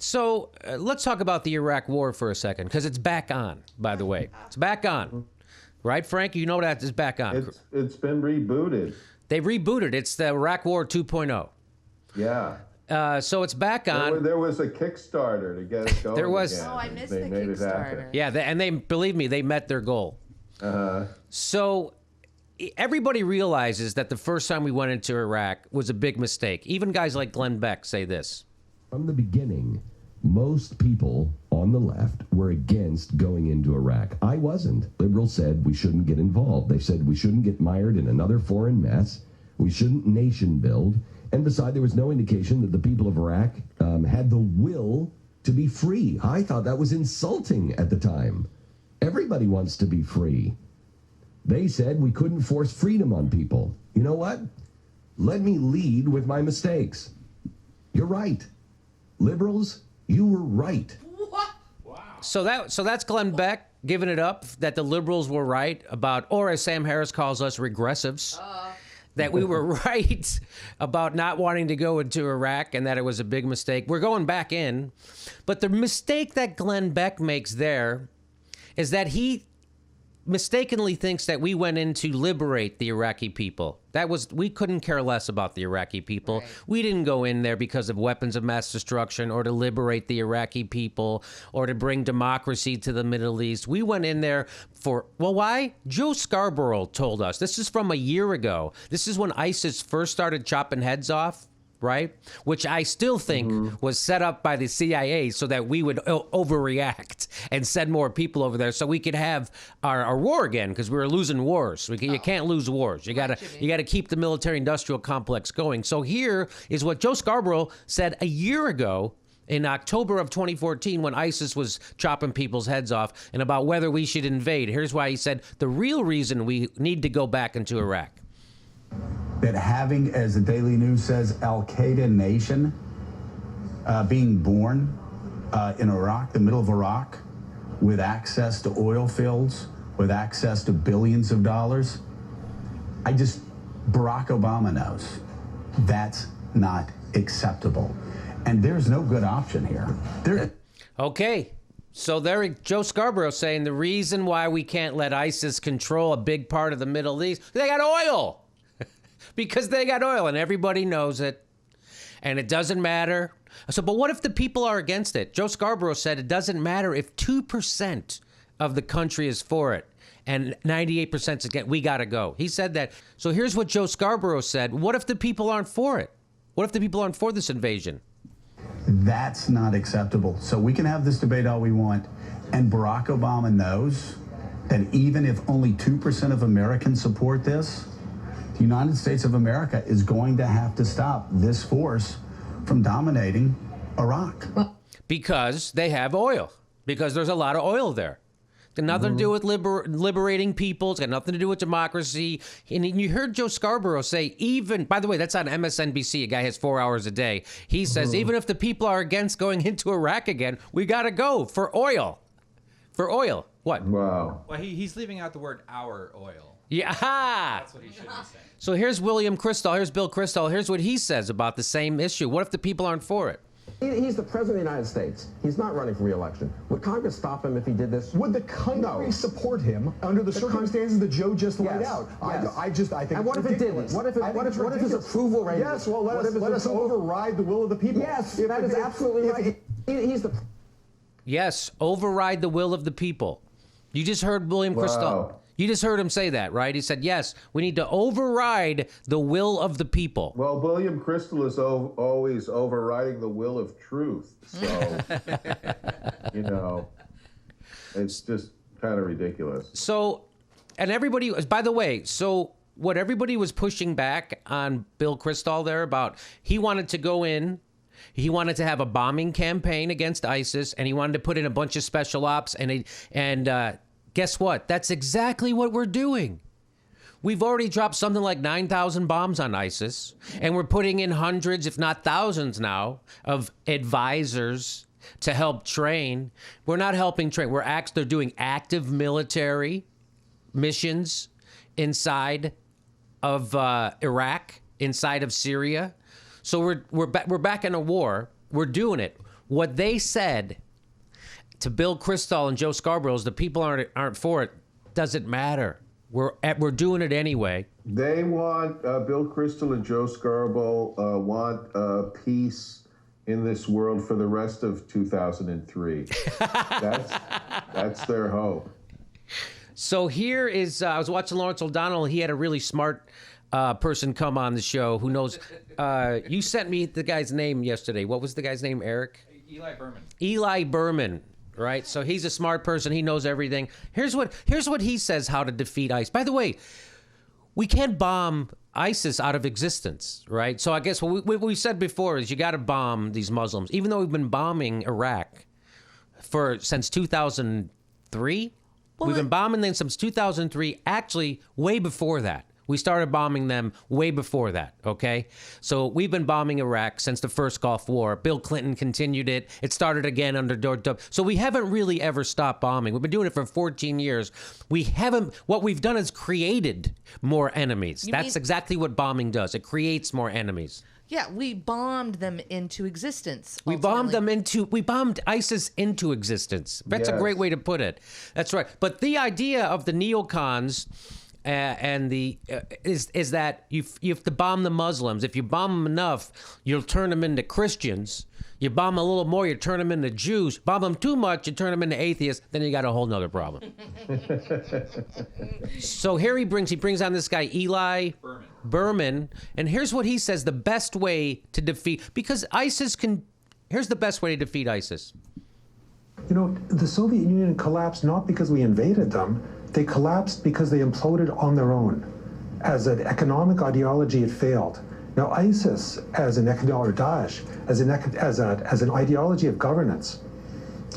So let's talk about the Iraq War for a second, because it's back on, by the way. It's back on. Right, Frank? You know that it's back on. It's been rebooted. They rebooted. It's the Iraq War 2.0. Yeah. So it's back on. There was a Kickstarter to get it going. There was. Again. Oh, I missed They the made it Kickstarter. happen. Yeah, and they believe me, they met their goal. So everybody realizes that the first time we went into Iraq was a big mistake. Even guys like Glenn Beck say this. From the beginning, most people on the left were against going into Iraq. I wasn't. Liberals said we shouldn't get involved. They said we shouldn't get mired in another foreign mess. We shouldn't nation build. And besides, there was no indication that the people of Iraq had the will to be free. I thought that was insulting at the time. Everybody wants to be free. They said we couldn't force freedom on people. You know what? Let me lead with my mistakes. You're right. Liberals, you were right. What? Wow. So that's Glenn Beck giving it up that the liberals were right about, or as Sam Harris calls us, regressives. That we were right about not wanting to go into Iraq and that it was a big mistake. We're going back in. But the mistake that Glenn Beck makes there is that he mistakenly thinks that we went in to liberate the Iraqi people. We couldn't care less about the Iraqi people. Right. We didn't go in there because of weapons of mass destruction or to liberate the Iraqi people or to bring democracy to the Middle East. We went in there why? Joe Scarborough told us. This is from a year ago. This is when ISIS first started chopping heads off. Right? Which I still think was set up by the CIA so that we would overreact and send more people over there so we could have our war again, because we were losing wars. You can't lose wars. You gotta keep the military-industrial complex going. So here is what Joe Scarborough said a year ago in October of 2014 when ISIS was chopping people's heads off and about whether we should invade. Here's why he said the real reason we need to go back into Iraq. That having, as the Daily News says, Al-Qaeda nation being born in Iraq, the middle of Iraq, with access to oil fields, with access to billions of dollars, Barack Obama knows that's not acceptable. And there's no good option here. Okay. So there, Joe Scarborough saying the reason why we can't let ISIS control a big part of the Middle East, they got oil. Because they got oil and everybody knows it. And it doesn't matter. So, but what if the people are against it? Joe Scarborough said it doesn't matter if 2% of the country is for it and 98% is against. We got to go. He said that. So here's what Joe Scarborough said. What if the people aren't for it? What if the people aren't for this invasion? That's not acceptable. So we can have this debate all we want. And Barack Obama knows that even if only 2% of Americans support this, the United States of America is going to have to stop this force from dominating Iraq. Because they have oil. Because there's a lot of oil there. It's got nothing to do with liberating people. It's got nothing to do with democracy. And you heard Joe Scarborough say, by the way, that's on MSNBC. A guy has 4 hours a day. He says, even if the people are against going into Iraq again, we got to go for oil. For oil. What? Wow. Well, he's leaving out the word our oil. Yeah. That's what he should be saying. So here's William Kristol. Here's Bill Kristol. Here's what he says about the same issue. What if the people aren't for it? He's the president of the United States. He's not running for re-election. Would Congress stop him if he did this? Would the country support him under the circumstances that Joe just laid out? Yes. I think. And what if it didn't? What if his approval rating? Yes. Well, let us override the will of the people. Yes, that is absolutely right. He's the. Yes, override the will of the people. You just heard William Kristol. You just heard him say that, right? He said, yes, we need to override the will of the people. Well, William Kristol is always overriding the will of truth. So, it's just kind of ridiculous. So, and everybody, by the way, what everybody was pushing back on Bill Kristol there about, he wanted to go in, he wanted to have a bombing campaign against ISIS, and he wanted to put in a bunch of special ops, and guess what? That's exactly what we're doing. We've already dropped something like 9,000 bombs on ISIS, and we're putting in hundreds, if not thousands now, of advisors to help train. We're not helping train. They're doing active military missions inside of Iraq, inside of Syria. So we're back in a war. We're doing it. what they said to Bill Kristol and Joe Scarborough is the people aren't for it. Doesn't matter. We're doing it anyway. They want Bill Kristol and Joe Scarborough want peace in this world for the rest of 2003. That's their hope. So here is I was watching Lawrence O'Donnell. He had a really smart person come on the show who knows. You sent me the guy's name yesterday. What was the guy's name? Eric? Eli Berman. Eli Berman. Right, so he's a smart person. He knows everything. Here's what he says how to defeat ISIS. By the way, we can't bomb ISIS out of existence, right? So I guess what we said before is you got to bomb these Muslims, even though we've been bombing Iraq since 2003. We've been bombing them since 2003. Actually, way before that. We started bombing them way before that, okay? So we've been bombing Iraq since the first Gulf War. Bill Clinton continued it. It started again under Dore. So we haven't really ever stopped bombing. We've been doing it for 14 years. What we've done is created more enemies. That's exactly what bombing does. It creates more enemies. Yeah, we bombed them into existence. We bombed ISIS into existence. That's a great way to put it. That's right. But the idea of the neocons... is that you have to bomb the Muslims. If you bomb them enough, you'll turn them into Christians. You bomb a little more, you turn them into Jews. Bomb them too much, you turn them into atheists. Then you got a whole nother problem. So here he brings on this guy Eli Berman, and here's what he says: the best way to defeat, because ISIS can. Here's the best way to defeat ISIS. You know, the Soviet Union collapsed not because we invaded them. They collapsed because they imploded on their own. As an economic ideology, it failed. Now, ISIS, as an or Daesh, as an ideology of governance,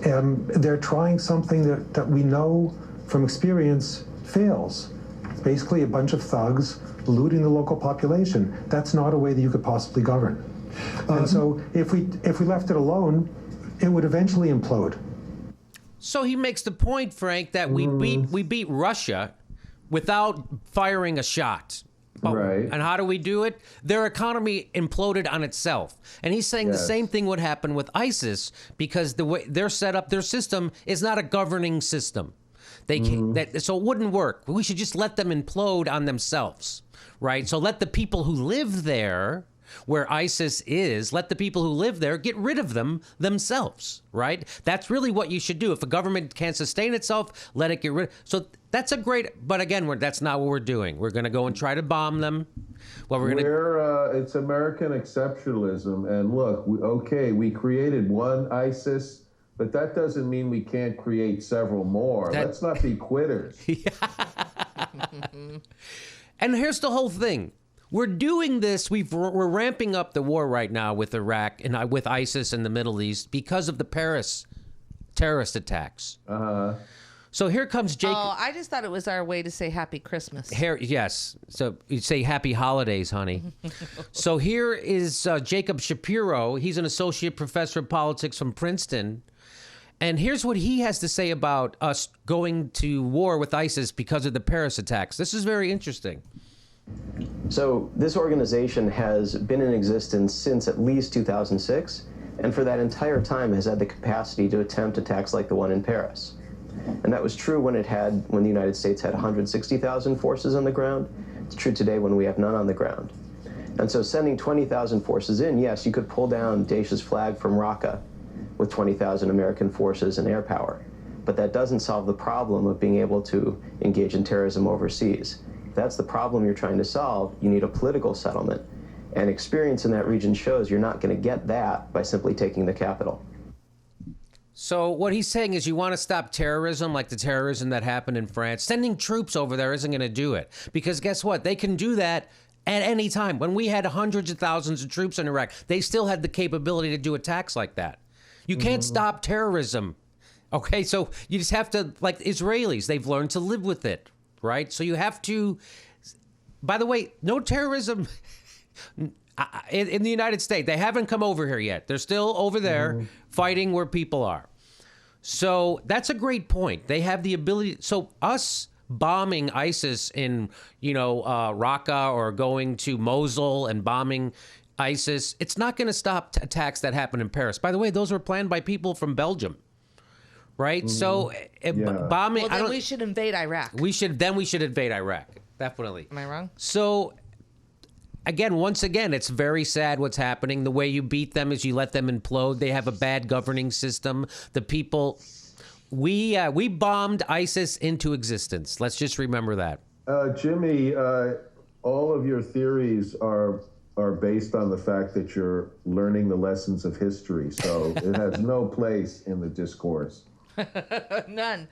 they're trying something that we know from experience fails. It's basically a bunch of thugs looting the local population. That's not a way that you could possibly govern. And so, if we left it alone, it would eventually implode. So he makes the point, Frank, that we beat Russia without firing a shot. Right. And how do we do it? Their economy imploded on itself. And he's saying the same thing would happen with ISIS because the way they're set up, their system is not a governing system. They can't, so it wouldn't work. We should just let them implode on themselves, right? So let the people who live there, where ISIS is, let the people who live there get rid of them themselves, right? That's really what you should do. If a government can't sustain itself, let it get rid. So that's a great, but again, that's not what we're doing. We're going to go and try to bomb them. Well, it's American exceptionalism. And look, we created one ISIS, but that doesn't mean we can't create several more. Let's not be quitters. And here's the whole thing. We're doing this. We're ramping up the war right now with Iraq and with ISIS in the Middle East because of the Paris terrorist attacks. So here comes Jacob. Oh, I just thought it was our way to say Happy Christmas. Yes. So you say Happy Holidays, honey. So here is Jacob Shapiro. He's an associate professor of politics from Princeton. And here's what he has to say about us going to war with ISIS because of the Paris attacks. This is very interesting. So this organization has been in existence since at least 2006, and for that entire time has had the capacity to attempt attacks like the one in Paris. And that was true when the United States had 160,000 forces on the ground. It's true today when we have none on the ground. And so sending 20,000 forces in, yes, you could pull down Daesh's flag from Raqqa with 20,000 American forces and air power. But that doesn't solve the problem of being able to engage in terrorism overseas. If that's the problem you're trying to solve, you need a political settlement. And experience in that region shows you're not going to get that by simply taking the capital. So what he's saying is you want to stop terrorism like the terrorism that happened in France. Sending troops over there isn't going to do it. Because guess what? They can do that at any time. When we had hundreds of thousands of troops in Iraq, they still had the capability to do attacks like that. You can't stop terrorism. Okay, so you just have to, like Israelis, they've learned to live with it, right? So you have to, by the way, no terrorism in the United States. They haven't come over here yet. They're still over there fighting where people are. So that's a great point. They have the ability. So us bombing ISIS in, Raqqa or going to Mosul and bombing ISIS. It's not going to stop attacks that happen in Paris. By the way, those were planned by people from Belgium, right? So bombing. Well, then we should invade Iraq. We should invade Iraq. Definitely. Am I wrong? So again, once again, it's very sad what's happening. The way you beat them is you let them implode. They have a bad governing system. The people, we bombed ISIS into existence. Let's just remember that. Jimmy, all of your theories are based on the fact that you're learning the lessons of history. So it has no place in the discourse. None.